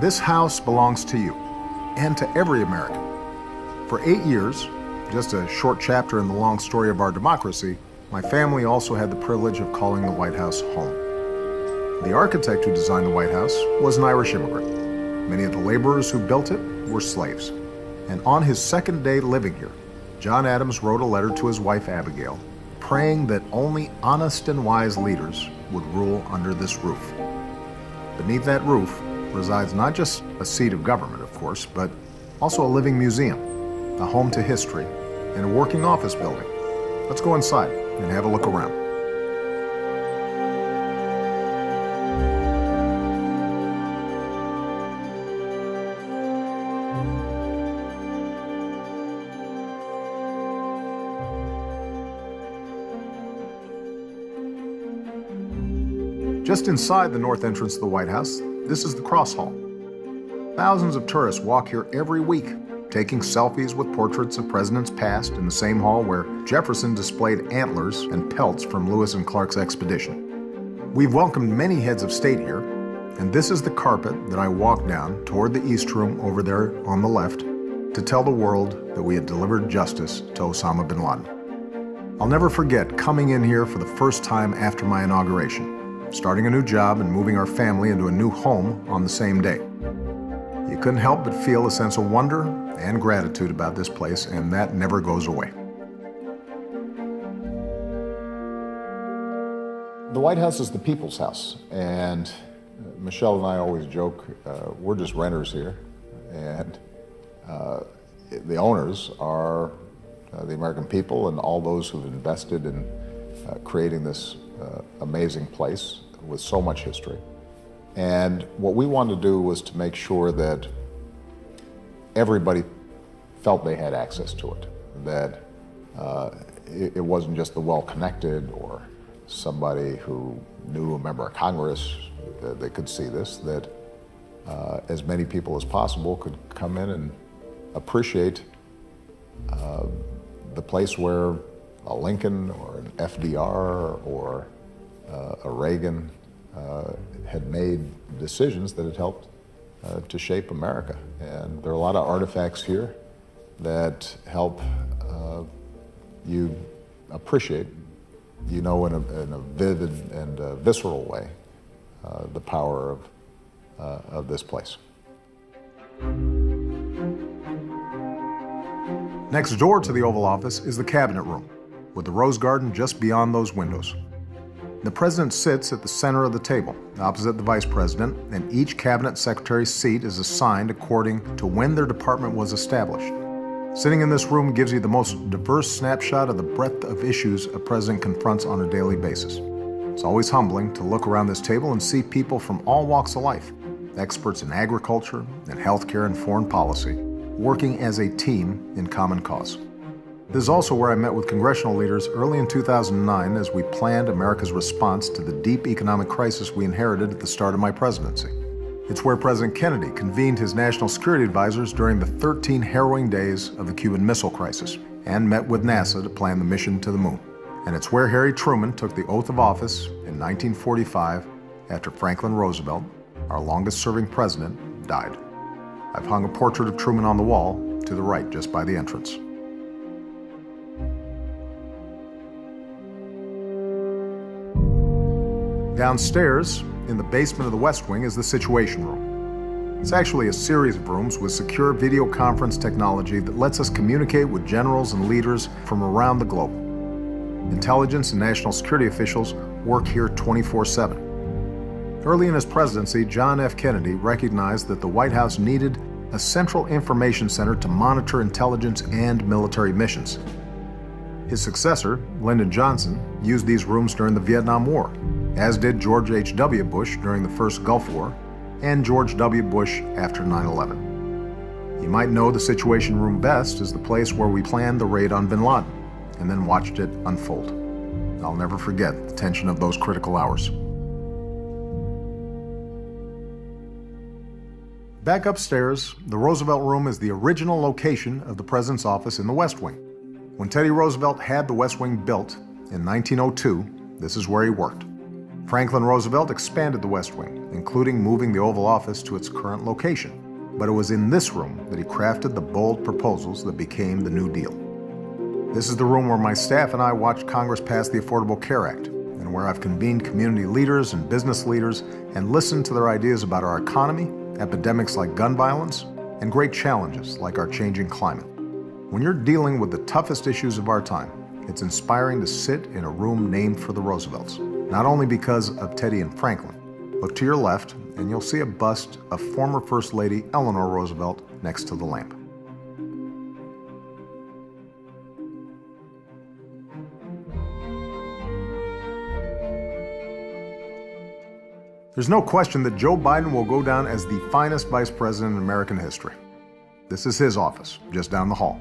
This house belongs to you, and to every American. For 8 years, just a short chapter in the long story of our democracy, my family also had the privilege of calling the White House home. The architect who designed the White House was an Irish immigrant. Many of the laborers who built it were slaves. And on his second day living here, John Adams wrote a letter to his wife Abigail, praying that only honest and wise leaders would rule under this roof. Beneath that roof resides not just a seat of government, of course, but also a living museum, a home to history, and a working office building. Let's go inside and have a look around. Just inside the north entrance of the White House, this is the Cross Hall. Thousands of tourists walk here every week, taking selfies with portraits of presidents past in the same hall where Jefferson displayed antlers and pelts from Lewis and Clark's expedition. We've welcomed many heads of state here, and this is the carpet that I walked down toward the East Room over there on the left to tell the world that we had delivered justice to Osama bin Laden. I'll never forget coming in here for the first time after my inauguration, starting a new job and moving our family into a new home on the same day. You couldn't help but feel a sense of wonder and gratitude about this place, and that never goes away. The White House is the people's house, and Michelle and I always joke, we're just renters here, and the owners are the American people and all those who've invested in creating this amazing place with so much history. And what we wanted to do was to make sure that everybody felt they had access to it, that it wasn't just the well-connected or somebody who knew a member of Congress that they could see this, that as many people as possible could come in and appreciate the place where a Lincoln or an FDR or a Reagan had made decisions that had helped to shape America. And there are a lot of artifacts here that help you appreciate, you know, in a vivid and visceral way, the power of this place. Next door to the Oval Office is the Cabinet Room, with the Rose Garden just beyond those windows. The President sits at the center of the table, opposite the Vice President, and each Cabinet Secretary's seat is assigned according to when their department was established. Sitting in this room gives you the most diverse snapshot of the breadth of issues a president confronts on a daily basis. It's always humbling to look around this table and see people from all walks of life, experts in agriculture and healthcare and foreign policy, working as a team in common cause. This is also where I met with congressional leaders early in 2009 as we planned America's response to the deep economic crisis we inherited at the start of my presidency. It's where President Kennedy convened his national security advisors during the 13 harrowing days of the Cuban Missile Crisis and met with NASA to plan the mission to the moon. And it's where Harry Truman took the oath of office in 1945 after Franklin Roosevelt, our longest-serving president, died. I've hung a portrait of Truman on the wall to the right, just by the entrance. Downstairs, in the basement of the West Wing, is the Situation Room. It's actually a series of rooms with secure video conference technology that lets us communicate with generals and leaders from around the globe. Intelligence and national security officials work here 24/7. Early in his presidency, John F. Kennedy recognized that the White House needed a central information center to monitor intelligence and military missions. His successor, Lyndon Johnson, used these rooms during the Vietnam War, as did George H.W. Bush during the first Gulf War, and George W. Bush after 9/11. You might know the Situation Room best as the place where we planned the raid on bin Laden, and then watched it unfold. I'll never forget the tension of those critical hours. Back upstairs, the Roosevelt Room is the original location of the President's office in the West Wing. When Teddy Roosevelt had the West Wing built in 1902, this is where he worked. Franklin Roosevelt expanded the West Wing, including moving the Oval Office to its current location. But it was in this room that he crafted the bold proposals that became the New Deal. This is the room where my staff and I watched Congress pass the Affordable Care Act, and where I've convened community leaders and business leaders and listened to their ideas about our economy, epidemics like gun violence, and great challenges like our changing climate. When you're dealing with the toughest issues of our time, it's inspiring to sit in a room named for the Roosevelts, not only because of Teddy and Franklin. Look to your left, and you'll see a bust of former First Lady Eleanor Roosevelt next to the lamp. There's no question that Joe Biden will go down as the finest vice president in American history. This is his office, just down the hall.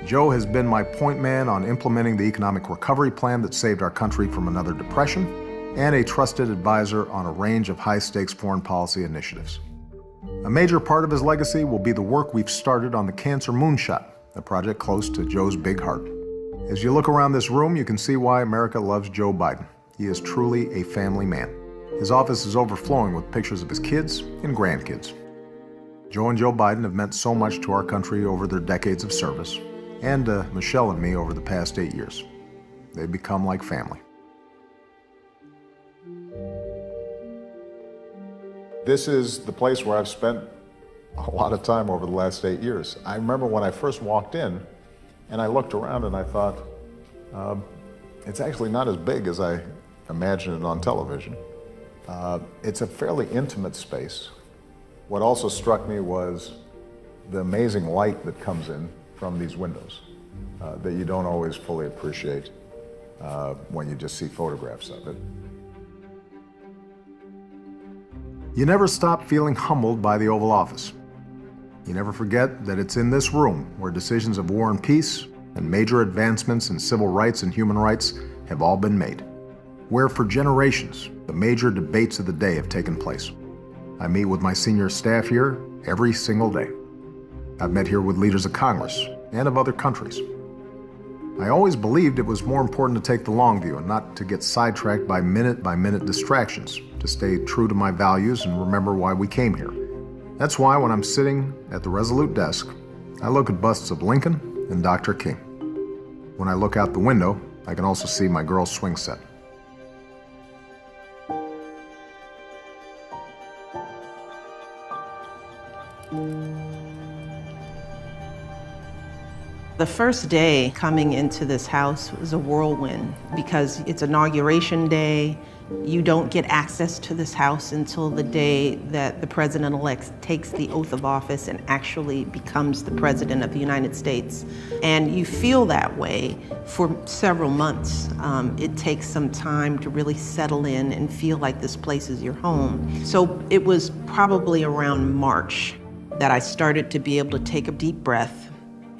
Joe has been my point man on implementing the economic recovery plan that saved our country from another depression, and a trusted advisor on a range of high-stakes foreign policy initiatives. A major part of his legacy will be the work we've started on the Cancer Moonshot, a project close to Joe's big heart. As you look around this room, you can see why America loves Joe Biden. He is truly a family man. His office is overflowing with pictures of his kids and grandkids. Joe and Joe Biden have meant so much to our country over their decades of service, and to Michelle and me over the past 8 years. They've become like family. This is the place where I've spent a lot of time over the last 8 years. I remember when I first walked in, and I looked around and I thought, it's actually not as big as I imagined it on television. It's a fairly intimate space. What also struck me was the amazing light that comes in from these windows that you don't always fully appreciate when you just see photographs of it. You never stop feeling humbled by the Oval Office. You never forget that it's in this room where decisions of war and peace and major advancements in civil rights and human rights have all been made. Where for generations, the major debates of the day have taken place. I meet with my senior staff here every single day. I've met here with leaders of Congress and of other countries. I always believed it was more important to take the long view and not to get sidetracked by minute distractions, to stay true to my values and remember why we came here. That's why when I'm sitting at the Resolute desk, I look at busts of Lincoln and Dr. King. When I look out the window, I can also see my girls' swing set. The first day coming into this house was a whirlwind because it's inauguration day. You don't get access to this house until the day that the president-elect takes the oath of office and actually becomes the president of the United States. And you feel that way for several months. It takes some time to really settle in and feel like this place is your home. So it was probably around March that I started to be able to take a deep breath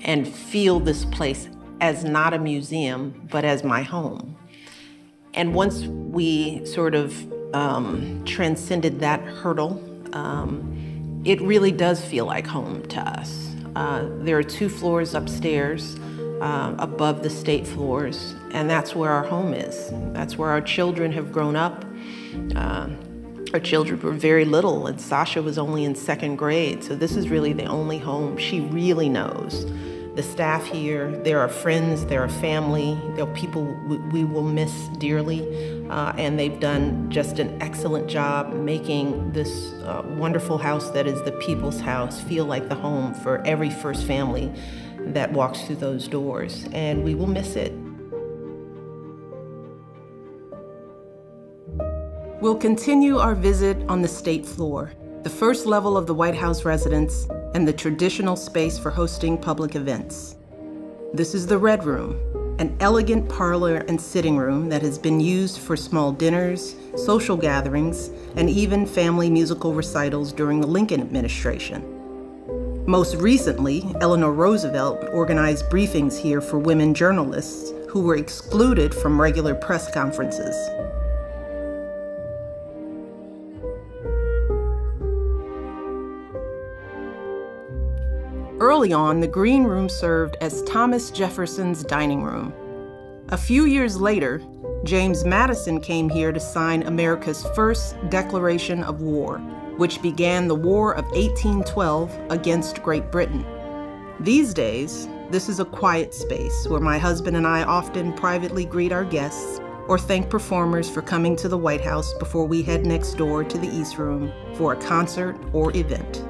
and feel this place as not a museum, but as my home. And once we sort of transcended that hurdle, it really does feel like home to us. There are 2 floors upstairs above the state floors, and that's where our home is. That's where our children have grown up. Our children were very little, and Sasha was only in 2nd grade, so this is really the only home she really knows. The staff here, there are friends, there are family, there are people we will miss dearly, and they've done just an excellent job making this wonderful house that is the people's house feel like the home for every first family that walks through those doors, and we will miss it. We'll continue our visit on the state floor, the first level of the White House residence and the traditional space for hosting public events. This is the Red Room, an elegant parlor and sitting room that has been used for small dinners, social gatherings, and even family musical recitals during the Lincoln administration. Most recently, Eleanor Roosevelt organized briefings here for women journalists who were excluded from regular press conferences. Early on, the green room served as Thomas Jefferson's dining room. A few years later, James Madison came here to sign America's first declaration of war, which began the War of 1812 against Great Britain. These days, this is a quiet space where my husband and I often privately greet our guests or thank performers for coming to the White House before we head next door to the East Room for a concert or event.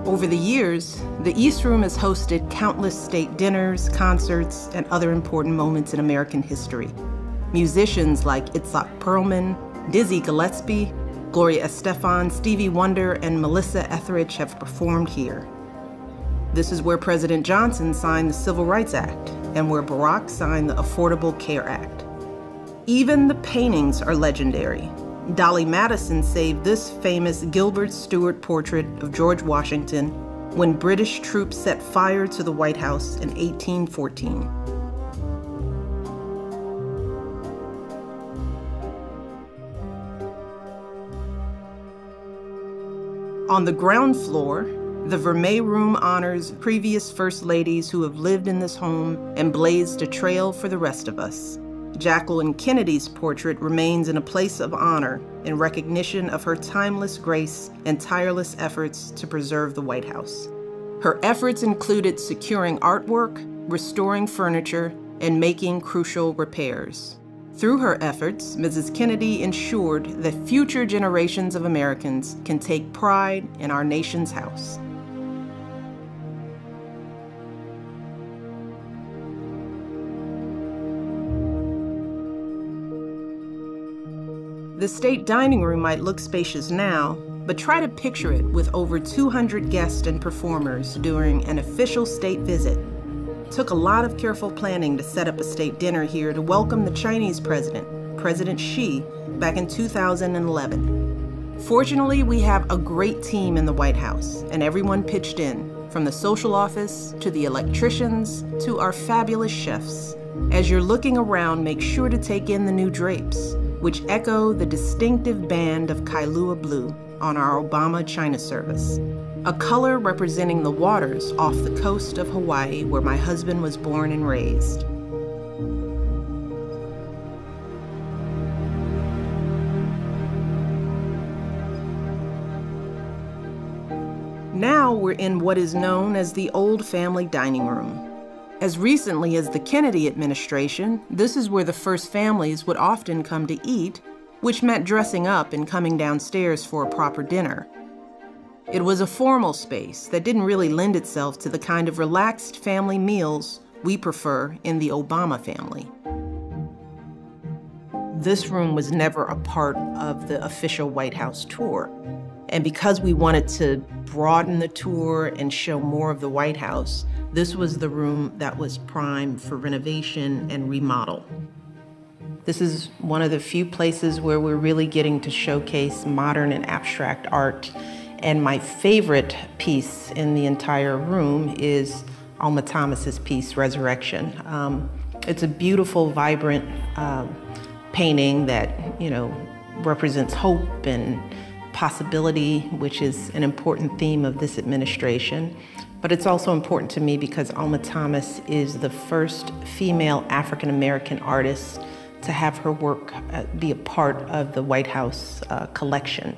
Over the years, the East Room has hosted countless state dinners, concerts, and other important moments in American history. Musicians like Itzhak Perlman, Dizzy Gillespie, Gloria Estefan, Stevie Wonder, and Melissa Etheridge have performed here. This is where President Johnson signed the Civil Rights Act and where Barack signed the Affordable Care Act. Even the paintings are legendary. Dolly Madison saved this famous Gilbert Stuart portrait of George Washington when British troops set fire to the White House in 1814. On the ground floor, the Vermeer Room honors previous First Ladies who have lived in this home and blazed a trail for the rest of us. Jacqueline Kennedy's portrait remains in a place of honor in recognition of her timeless grace and tireless efforts to preserve the White House. Her efforts included securing artwork, restoring furniture, and making crucial repairs. Through her efforts, Mrs. Kennedy ensured that future generations of Americans can take pride in our nation's house. The state dining room might look spacious now, but try to picture it with over 200 guests and performers during an official state visit. It took a lot of careful planning to set up a state dinner here to welcome the Chinese president, President Xi, back in 2011. Fortunately, we have a great team in the White House, and everyone pitched in, from the social office to the electricians to our fabulous chefs. As you're looking around, make sure to take in the new drapes, which echo the distinctive band of Kailua blue on our Obama China service, a color representing the waters off the coast of Hawaii where my husband was born and raised. Now we're in what is known as the Old Family Dining Room. As recently as the Kennedy administration, this is where the first families would often come to eat, which meant dressing up and coming downstairs for a proper dinner. It was a formal space that didn't really lend itself to the kind of relaxed family meals we prefer in the Obama family. This room was never a part of the official White House tour. And because we wanted to broaden the tour and show more of the White House, this was the room that was primed for renovation and remodel. This is one of the few places where we're really getting to showcase modern and abstract art. And my favorite piece in the entire room is Alma Thomas's piece, Resurrection. It's a beautiful, vibrant painting that, represents hope and possibility, which is an important theme of this administration. But it's also important to me because Alma Thomas is the first female African-American artist to have her work be a part of the White House collection.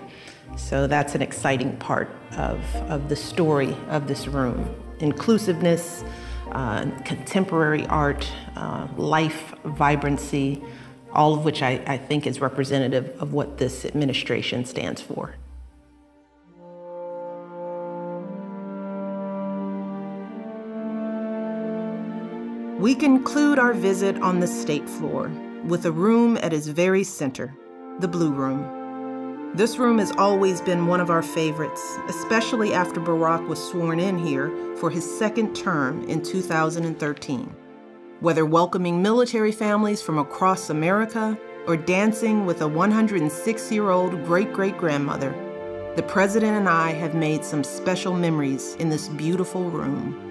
So that's an exciting part of the story of this room. Inclusiveness, contemporary art, life, vibrancy, all of which I think is representative of what this administration stands for. We conclude our visit on the state floor with a room at its very center, the Blue Room. This room has always been one of our favorites, especially after Barack was sworn in here for his second term in 2013. Whether welcoming military families from across America or dancing with a 106-year-old great-great-grandmother, the president and I have made some special memories in this beautiful room.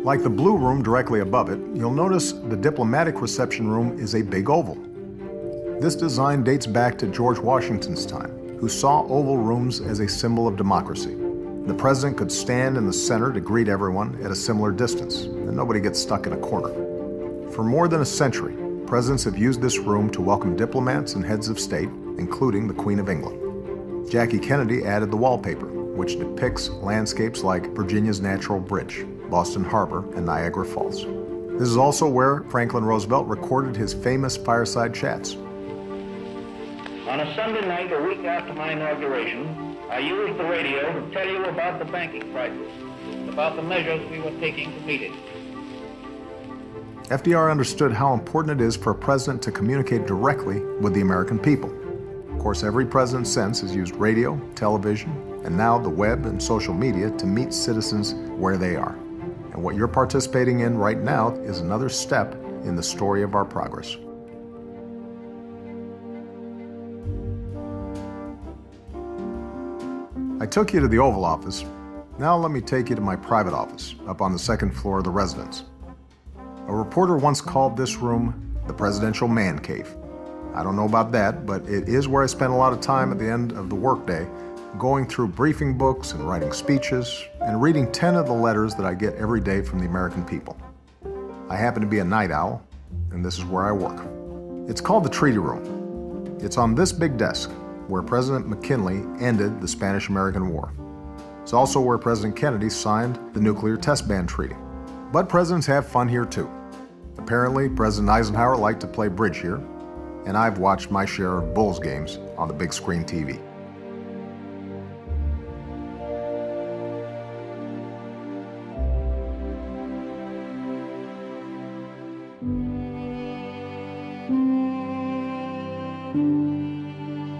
Like the blue room directly above it, you'll notice the diplomatic reception room is a big oval. This design dates back to George Washington's time, who saw oval rooms as a symbol of democracy. The president could stand in the center to greet everyone at a similar distance, and nobody gets stuck in a corner. For more than a century, presidents have used this room to welcome diplomats and heads of state, including the Queen of England. Jackie Kennedy added the wallpaper, which depicts landscapes like Virginia's Natural Bridge, Boston Harbor, and Niagara Falls. This is also where Franklin Roosevelt recorded his famous fireside chats. On a Sunday night, a week after my inauguration, I used the radio to tell you about the banking crisis, about the measures we were taking to meet it. FDR understood how important it is for a president to communicate directly with the American people. Of course, every president since has used radio, television, and now the web and social media to meet citizens where they are. And what you're participating in right now is another step in the story of our progress. I took you to the Oval Office. Now let me take you to my private office, up on the second floor of the residence. A reporter once called this room the presidential man cave. I don't know about that, but it is where I spend a lot of time at the end of the workday, going through briefing books and writing speeches, and reading 10 of the letters that I get every day from the American people. I happen to be a night owl, and this is where I work. It's called the Treaty Room. It's on this big desk, where President McKinley ended the Spanish-American War. It's also where President Kennedy signed the Nuclear Test Ban Treaty. But presidents have fun here too. Apparently, President Eisenhower liked to play bridge here, and I've watched my share of Bulls games on the big screen TV.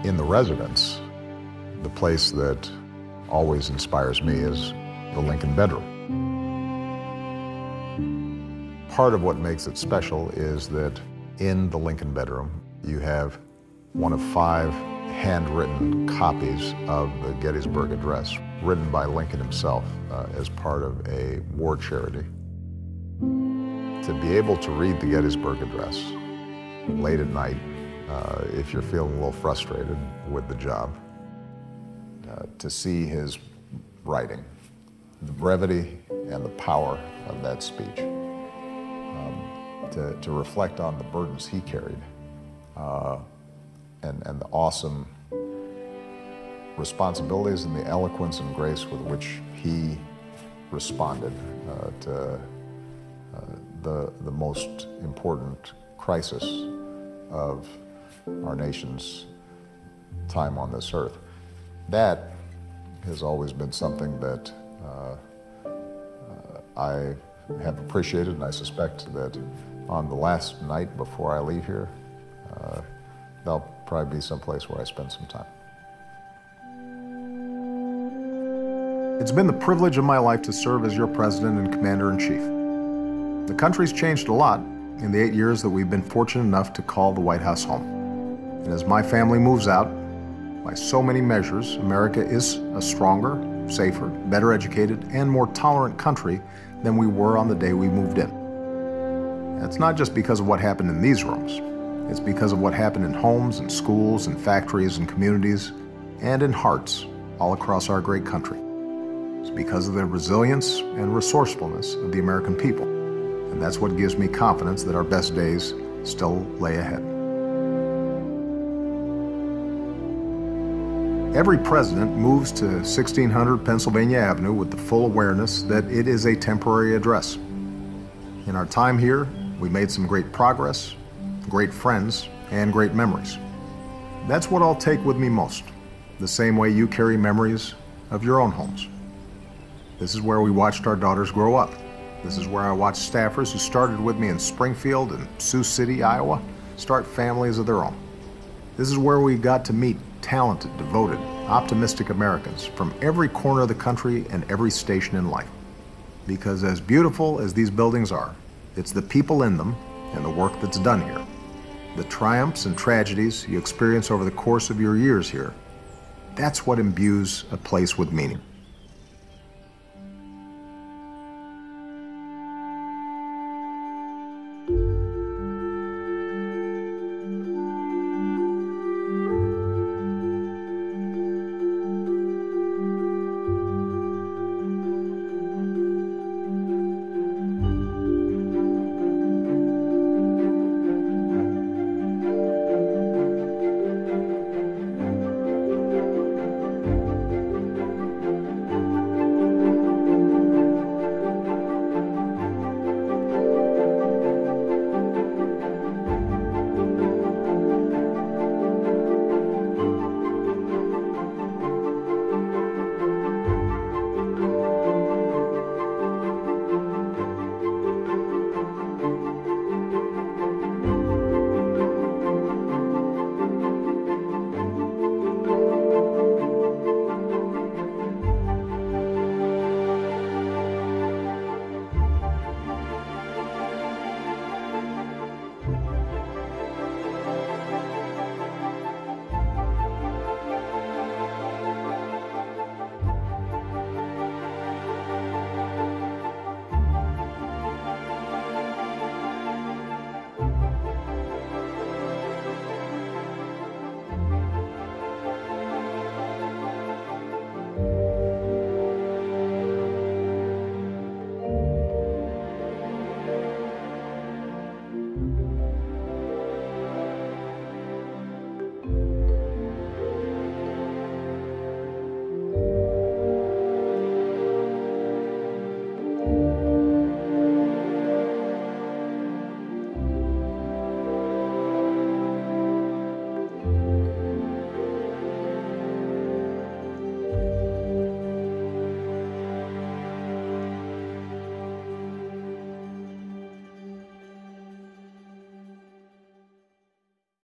In the residence, the place that always inspires me is the Lincoln bedroom. Part of what makes it special is that in the Lincoln bedroom, you have one of 5 handwritten copies of the Gettysburg Address, written by Lincoln himself as part of a war charity. To be able to read the Gettysburg Address late at night, if you're feeling a little frustrated with the job, to see his writing, the brevity and the power of that speech, to reflect on the burdens he carried, and the awesome responsibilities and the eloquence and grace with which he responded to the most important crisis of our nation's time on this earth. That has always been something that I have appreciated, and I suspect that on the last night before I leave here, there'll probably be some place where I spend some time. It's been the privilege of my life to serve as your president and commander-in-chief. The country's changed a lot in the 8 years that we've been fortunate enough to call the White House home. And as my family moves out, by so many measures, America is a stronger, safer, better educated, and more tolerant country than we were on the day we moved in. That's not just because of what happened in these rooms. It's because of what happened in homes and schools and factories and communities and in hearts all across our great country. It's because of the resilience and resourcefulness of the American people. And that's what gives me confidence that our best days still lay ahead. Every president moves to 1600 Pennsylvania Avenue with the full awareness that it is a temporary address. In our time here, we made some great progress, great friends, and great memories. That's what I'll take with me most, the same way you carry memories of your own homes. This is where we watched our daughters grow up. This is where I watched staffers who started with me in Springfield and Sioux City, Iowa, start families of their own. This is where we got to meet talented, devoted, optimistic Americans from every corner of the country and every station in life. Because as beautiful as these buildings are, it's the people in them and the work that's done here, the triumphs and tragedies you experience over the course of your years here, that's what imbues a place with meaning.